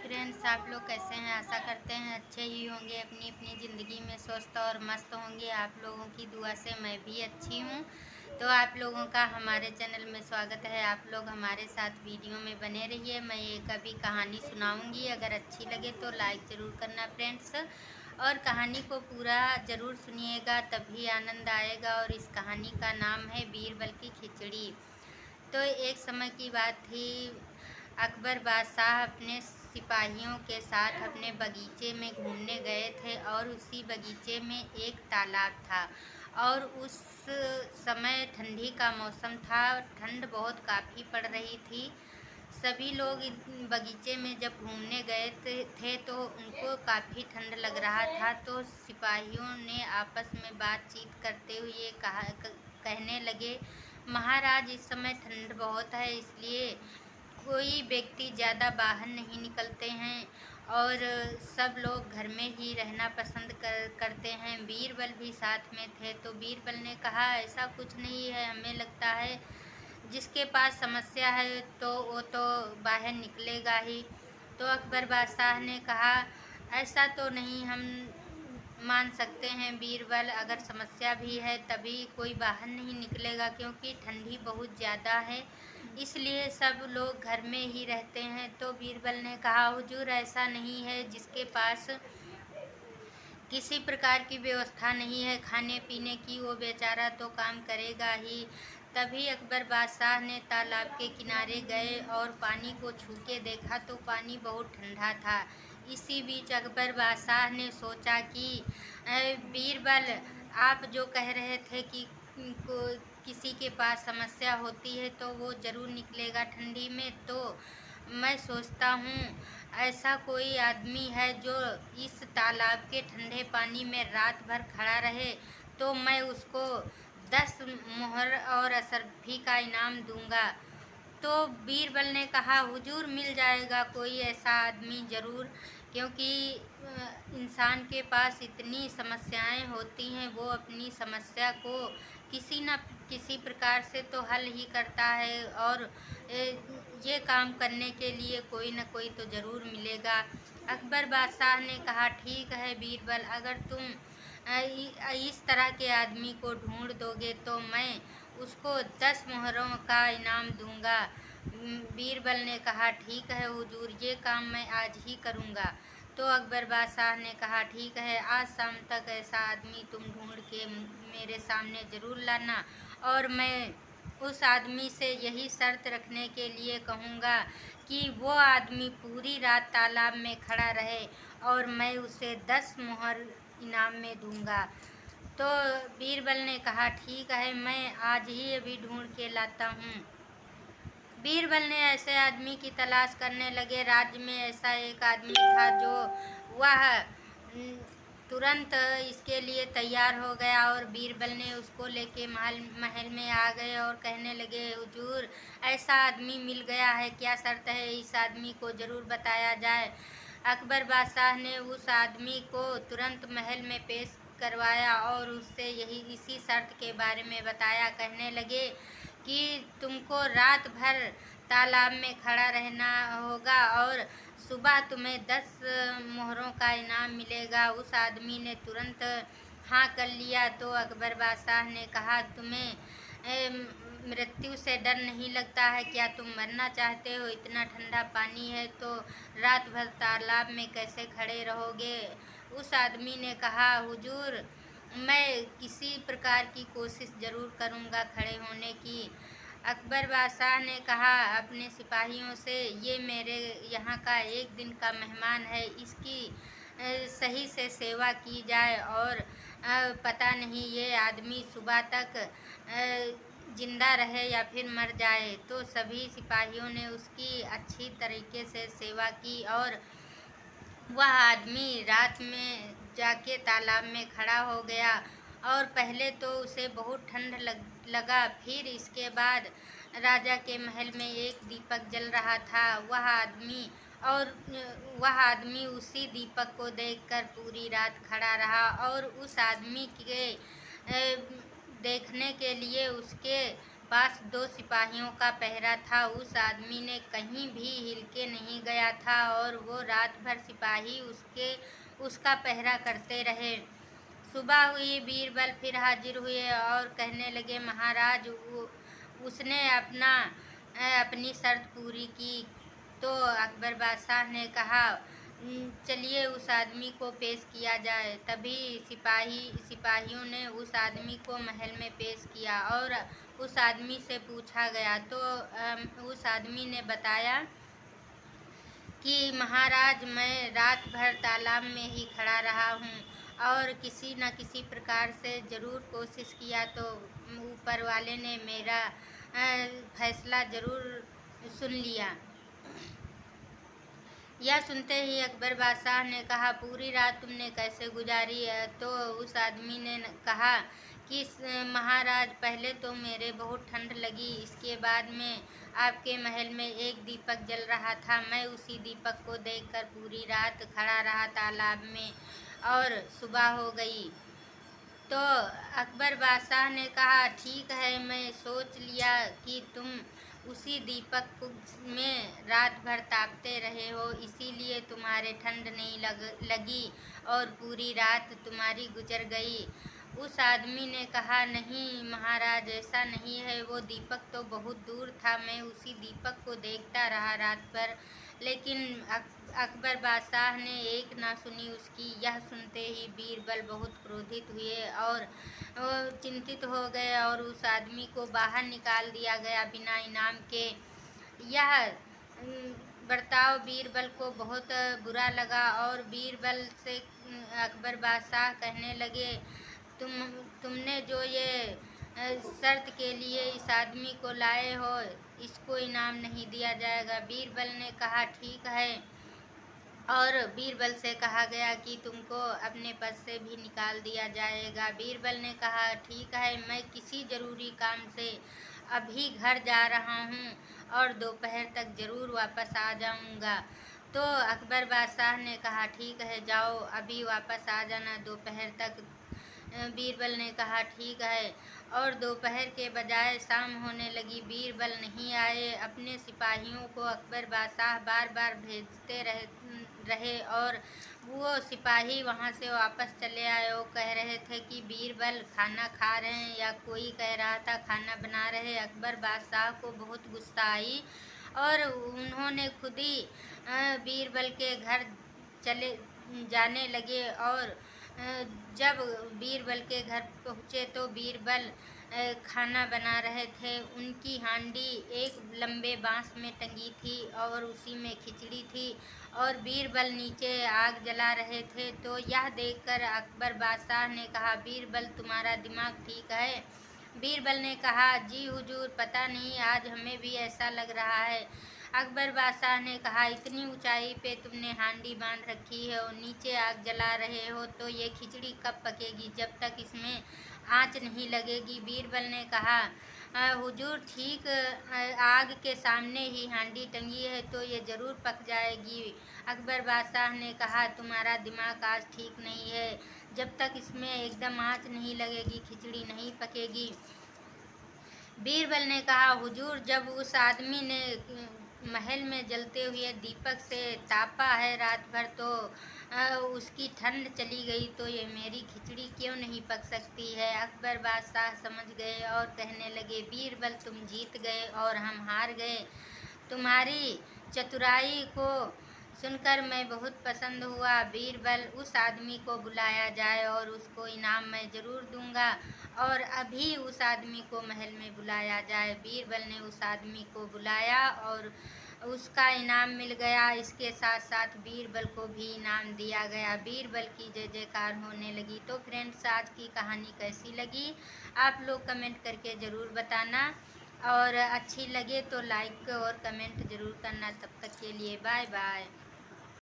Friends, आप लोग कैसे हैं? आशा करते हैं अच्छे ही होंगे, अपनी अपनी ज़िंदगी में स्वस्थ और मस्त होंगे। आप लोगों की दुआ से मैं भी अच्छी हूँ। तो आप लोगों का हमारे चैनल में स्वागत है। आप लोग हमारे साथ वीडियो में बने रहिए। मैं एक अभी कहानी सुनाऊंगी, अगर अच्छी लगे तो लाइक ज़रूर करना फ्रेंड्स, और कहानी को पूरा ज़रूर सुनिएगा, तभी आनंद आएगा। और इस कहानी का नाम है बीरबल की खिचड़ी। तो एक समय की बात थी। अकबर बादशाह अपने सिपाहियों के साथ अपने बगीचे में घूमने गए थे, और उसी बगीचे में एक तालाब था। और उस समय ठंडी का मौसम था, ठंड बहुत काफ़ी पड़ रही थी। सभी लोग बगीचे में जब घूमने गए थे तो उनको काफ़ी ठंड लग रहा था। तो सिपाहियों ने आपस में बातचीत करते हुए कहने लगे, महाराज, इस समय ठंड बहुत है, इसलिए कोई व्यक्ति ज़्यादा बाहर नहीं निकलते हैं और सब लोग घर में ही रहना पसंद करते हैं। बीरबल भी साथ में थे। तो बीरबल ने कहा, ऐसा कुछ नहीं है, हमें लगता है जिसके पास समस्या है तो वो तो बाहर निकलेगा ही। तो अकबर बादशाह ने कहा, ऐसा तो नहीं हम मान सकते हैं बीरबल, अगर समस्या भी है तभी कोई बाहर नहीं निकलेगा, क्योंकि ठंडी बहुत ज़्यादा है, इसलिए सब लोग घर में ही रहते हैं। तो बीरबल ने कहा, हुजूर, ऐसा नहीं है, जिसके पास किसी प्रकार की व्यवस्था नहीं है खाने पीने की, वो बेचारा तो काम करेगा ही। तभी अकबर बादशाह ने तालाब के किनारे गए और पानी को छू के देखा तो पानी बहुत ठंडा था। इसी बीच अकबर बादशाह ने सोचा कि बीरबल, आप जो कह रहे थे कि को किसी के पास समस्या होती है तो वो ज़रूर निकलेगा ठंडी में, तो मैं सोचता हूँ ऐसा कोई आदमी है जो इस तालाब के ठंडे पानी में रात भर खड़ा रहे, तो मैं उसको 10 मोहर और अशर्फी का इनाम दूंगा। तो बीरबल ने कहा, हुजूर, मिल जाएगा कोई ऐसा आदमी ज़रूर, क्योंकि इंसान के पास इतनी समस्याएं होती हैं, वो अपनी समस्या को किसी न किसी प्रकार से तो हल ही करता है, और ये काम करने के लिए कोई न कोई तो ज़रूर मिलेगा। अकबर बादशाह ने कहा, ठीक है बीरबल, अगर तुम इस तरह के आदमी को ढूंढ दोगे तो मैं उसको 10 मोहरों का इनाम दूंगा। बीरबल ने कहा, ठीक है हुजूर, ये काम मैं आज ही करूंगा। तो अकबर बादशाह ने कहा, ठीक है, आज शाम तक ऐसा आदमी तुम ढूंढ के मेरे सामने ज़रूर लाना, और मैं उस आदमी से यही शर्त रखने के लिए कहूँगा कि वो आदमी पूरी रात तालाब में खड़ा रहे, और मैं उसे 10 मोहर इनाम में दूंगा। तो बीरबल ने कहा, ठीक है, मैं आज ही अभी ढूंढ के लाता हूँ। बीरबल ने ऐसे आदमी की तलाश करने लगे। राज्य में ऐसा एक आदमी था जो वह तुरंत इसके लिए तैयार हो गया, और बीरबल ने उसको लेके महल में आ गए और कहने लगे, हुजूर, ऐसा आदमी मिल गया है, क्या शर्त है, इस आदमी को ज़रूर बताया जाए। अकबर बादशाह ने उस आदमी को तुरंत महल में पेश करवाया और उससे इसी शर्त के बारे में बताया। कहने लगे कि तुमको रात भर तालाब में खड़ा रहना होगा, और सुबह तुम्हें 10 मोहरों का इनाम मिलेगा। उस आदमी ने तुरंत हाँ कर लिया। तो अकबर बादशाह ने कहा, तुम्हें मृत्यु से डर नहीं लगता है क्या? तुम मरना चाहते हो? इतना ठंडा पानी है तो रात भर तालाब में कैसे खड़े रहोगे? उस आदमी ने कहा, हुजूर, मैं किसी प्रकार की कोशिश ज़रूर करूँगा खड़े होने की। अकबर बादशाह ने कहा अपने सिपाहियों से, ये मेरे यहाँ का एक दिन का मेहमान है, इसकी सही से सेवा की जाए, और पता नहीं ये आदमी सुबह तक जिंदा रहे या फिर मर जाए। तो सभी सिपाहियों ने उसकी अच्छी तरीके से सेवा की, और वह आदमी रात में जाके तालाब में खड़ा हो गया, और पहले तो उसे बहुत ठंड लगा। फिर इसके बाद राजा के महल में एक दीपक जल रहा था। वह आदमी उसी दीपक को देखकर पूरी रात खड़ा रहा, और उस आदमी के देखने के लिए उसके पास 2 सिपाहियों का पहरा था। उस आदमी ने कहीं भी हिल के नहीं गया था और वो रात भर सिपाही उसका पहरा करते रहे। सुबह हुई, बीरबल फिर हाजिर हुए और कहने लगे, महाराज उसने अपनी शर्त पूरी की। तो अकबर बादशाह ने कहा, चलिए उस आदमी को पेश किया जाए। तभी सिपाहियों ने उस आदमी को महल में पेश किया और उस आदमी से पूछा गया तो उस आदमी ने बताया कि महाराज, मैं रात भर तालाब में ही खड़ा रहा हूँ और किसी न किसी प्रकार से ज़रूर कोशिश किया तो ऊपर वाले ने मेरा फैसला ज़रूर सुन लिया। यह सुनते ही अकबर बादशाह ने कहा, पूरी रात तुमने कैसे गुजारी? तो उस आदमी ने कहा कि महाराज, पहले तो मेरे बहुत ठंड लगी, इसके बाद में आपके महल में एक दीपक जल रहा था। मैं उसी दीपक को देखकर पूरी रात खड़ा रहा तालाब में और सुबह हो गई। तो अकबर बादशाह ने कहा, ठीक है, मैं सोच लिया कि तुम उसी दीपक में रात भर तापते रहे हो, इसीलिए तुम्हारे ठंड नहीं लगी और पूरी रात तुम्हारी गुजर गई। उस आदमी ने कहा, नहीं महाराज, ऐसा नहीं है, वो दीपक तो बहुत दूर था, मैं उसी दीपक को देखता रहा रात भर। लेकिन अकबर बादशाह ने एक ना सुनी उसकी। यह सुनते ही बीरबल बहुत क्रोधित हुए और चिंतित हो गए और उस आदमी को बाहर निकाल दिया गया बिना इनाम के। यह बर्ताव बीरबल को बहुत बुरा लगा और बीरबल से अकबर बादशाह कहने लगे, तुमने जो ये शर्त के लिए इस आदमी को लाए हो, इसको इनाम नहीं दिया जाएगा। बीरबल ने कहा, ठीक है, और बीरबल से कहा गया कि तुमको अपने पद से भी निकाल दिया जाएगा। बीरबल ने कहा, ठीक है, मैं किसी ज़रूरी काम से अभी घर जा रहा हूँ और दोपहर तक ज़रूर वापस आ जाऊँगा। तो अकबर बादशाह ने कहा, ठीक है, जाओ, अभी वापस आ जाना दोपहर तक। बीरबल ने कहा, ठीक है, और दोपहर के बजाय शाम होने लगी। बीरबल नहीं आए। अपने सिपाहियों को अकबर बादशाह बार बार भेजते रहे और वो सिपाही वहाँ से वापस चले आए। वो कह रहे थे कि बीरबल खाना खा रहे हैं, या कोई कह रहा था खाना बना रहे। अकबर बादशाह को बहुत गुस्सा आई और उन्होंने खुद ही बीरबल के घर चले जाने लगे और जब बीरबल के घर पहुँचे तो बीरबल खाना बना रहे थे। उनकी हांडी एक लंबे बांस में टंगी थी और उसी में खिचड़ी थी और बीरबल नीचे आग जला रहे थे। तो यह देखकर अकबर बादशाह ने कहा, बीरबल, तुम्हारा दिमाग ठीक है? बीरबल ने कहा, जी हुजूर, पता नहीं, आज हमें भी ऐसा लग रहा है। अकबर बादशाह ने कहा, इतनी ऊंचाई पे तुमने हांडी बांध रखी है और नीचे आग जला रहे हो, तो ये खिचड़ी कब पकेगी जब तक इसमें आँच नहीं लगेगी? बीरबल ने कहा, हुजूर, ठीक आग के सामने ही हांडी टंगी है तो ये ज़रूर पक जाएगी। अकबर बादशाह ने कहा, तुम्हारा दिमाग आज ठीक नहीं है, जब तक इसमें एकदम आँच नहीं लगेगी खिचड़ी नहीं पकेगी। बीरबल ने कहा, हुजूर, जब उस आदमी ने महल में जलते हुए दीपक से तापा है रात भर, तो उसकी ठंड चली गई, तो ये मेरी खिचड़ी क्यों नहीं पक सकती है? अकबर बादशाह समझ गए और कहने लगे, बीरबल, तुम जीत गए और हम हार गए। तुम्हारी चतुराई को सुनकर मैं बहुत पसंद हुआ। बीरबल, उस आदमी को बुलाया जाए और उसको इनाम मैं ज़रूर दूंगा, और अभी उस आदमी को महल में बुलाया जाए। बीरबल ने उस आदमी को बुलाया और उसका इनाम मिल गया। इसके साथ साथ बीरबल को भी इनाम दिया गया। बीरबल की जय जयकार होने लगी। तो फ्रेंड्स, आज की कहानी कैसी लगी आप लोग कमेंट करके ज़रूर बताना, और अच्छी लगे तो लाइक और कमेंट ज़रूर करना। तब तक के लिए बाय बाय।